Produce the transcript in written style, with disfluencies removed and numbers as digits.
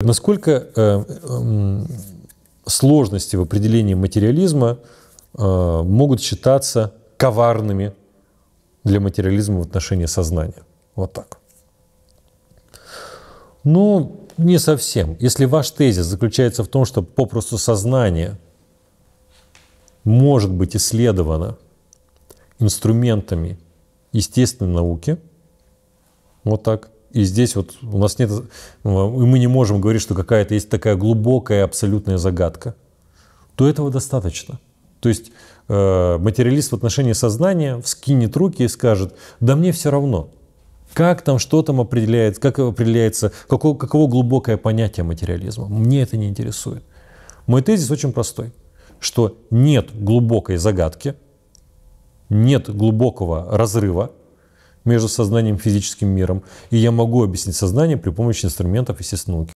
Насколько сложности в определении материализма могут считаться коварными для материализма в отношении сознания? Вот так. Ну, не совсем. Если ваш тезис заключается в том, что попросту сознание может быть исследовано инструментами естественной науки, вот так, и здесь вот у нас нет, мы не можем говорить, что какая-то есть такая глубокая абсолютная загадка, то этого достаточно. То есть материалист в отношении сознания вскинет руки и скажет: да мне все равно, как там, что там определяется, как определяется, каково глубокое понятие материализма. Мне это не интересует. Мой тезис очень простой, что нет глубокой загадки, нет глубокого разрыва между сознанием и физическим миром, и я могу объяснить сознание при помощи инструментов естественной науки.